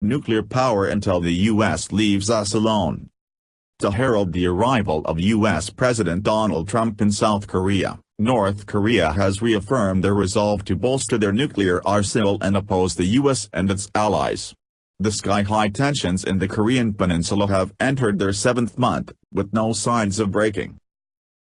nuclear power until the U.S. leaves us alone. To herald the arrival of U.S. President Donald Trump in South Korea, North Korea has reaffirmed their resolve to bolster their nuclear arsenal and oppose the U.S. and its allies. The sky-high tensions in the Korean Peninsula have entered their seventh month, with no signs of breaking.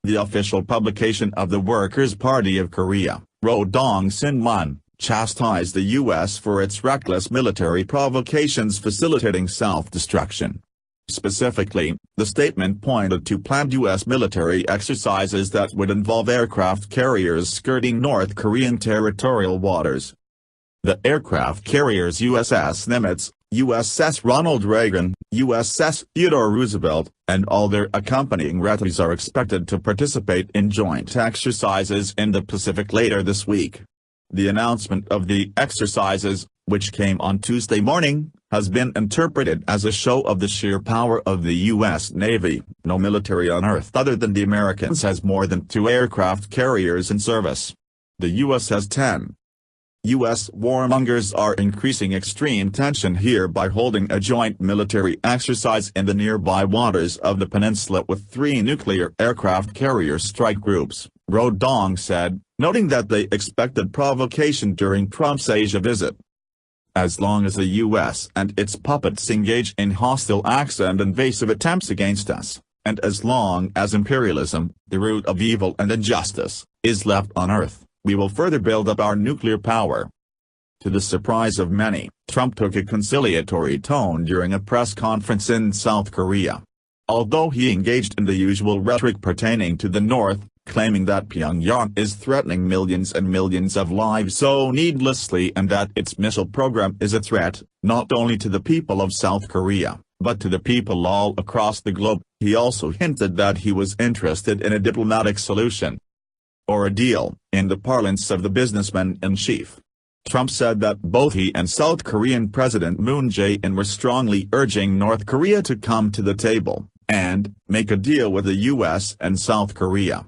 The official publication of the Workers' Party of Korea, Rodong Sinmun, chastised the U.S. for its reckless military provocations facilitating self-destruction. Specifically, the statement pointed to planned U.S. military exercises that would involve aircraft carriers skirting North Korean territorial waters. The aircraft carriers USS Nimitz, USS Ronald Reagan, USS Theodore Roosevelt, and all their accompanying retinues are expected to participate in joint exercises in the Pacific later this week. The announcement of the exercises, which came on Tuesday morning, has been interpreted as a show of the sheer power of the U.S. Navy. No military on Earth other than the Americans has more than 2 aircraft carriers in service. The U.S. has 10. U.S. warmongers are increasing extreme tension here by holding a joint military exercise in the nearby waters of the peninsula with 3 nuclear aircraft carrier strike groups, Rodong said, noting that they expected provocation during Trump's Asia visit. As long as the U.S. and its puppets engage in hostile acts and invasive attempts against us, and as long as imperialism, the root of evil and injustice, is left on Earth, we will further build up our nuclear power. To the surprise of many, Trump took a conciliatory tone during a press conference in South Korea. Although he engaged in the usual rhetoric pertaining to the North, claiming that Pyongyang is threatening millions and millions of lives so needlessly and that its missile program is a threat, not only to the people of South Korea, but to the people all across the globe, he also hinted that he was interested in a diplomatic solution, or a deal, in the parlance of the businessman-in-chief. Trump said that both he and South Korean President Moon Jae-in were strongly urging North Korea to come to the table, and make a deal with the U.S. and South Korea.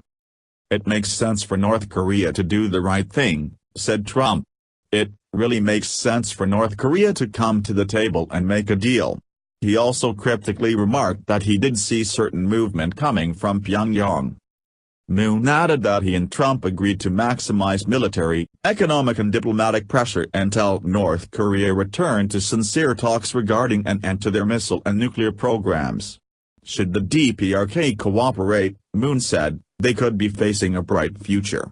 "It makes sense for North Korea to do the right thing," said Trump. "It really makes sense for North Korea to come to the table and make a deal." He also cryptically remarked that he did see certain movement coming from Pyongyang. Moon added that he and Trump agreed to maximize military, economic and diplomatic pressure until North Korea returned to sincere talks regarding an end to their missile and nuclear programs. Should the DPRK cooperate, Moon said, they could be facing a bright future.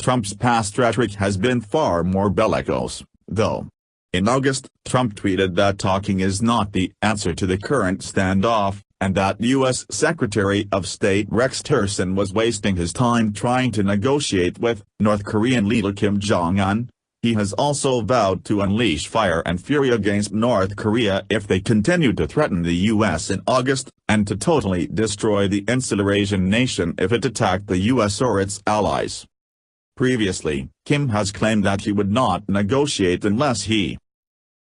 Trump's past rhetoric has been far more bellicose, though. In August, Trump tweeted that talking is not the answer to the current standoff, and that U.S. Secretary of State Rex Tillerson was wasting his time trying to negotiate with North Korean leader Kim Jong-un. He has also vowed to unleash fire and fury against North Korea if they continue to threaten the U.S. in August, and to totally destroy the insular Asian nation if it attacked the U.S. or its allies. Previously, Kim has claimed that he would not negotiate unless he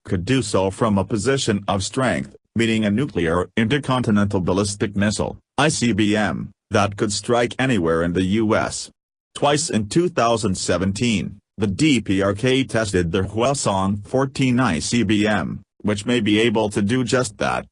could do so from a position of strength, meaning a nuclear intercontinental ballistic missile, ICBM, that could strike anywhere in the U.S. Twice in 2017, the DPRK tested their Hwasong-14 ICBM, which may be able to do just that.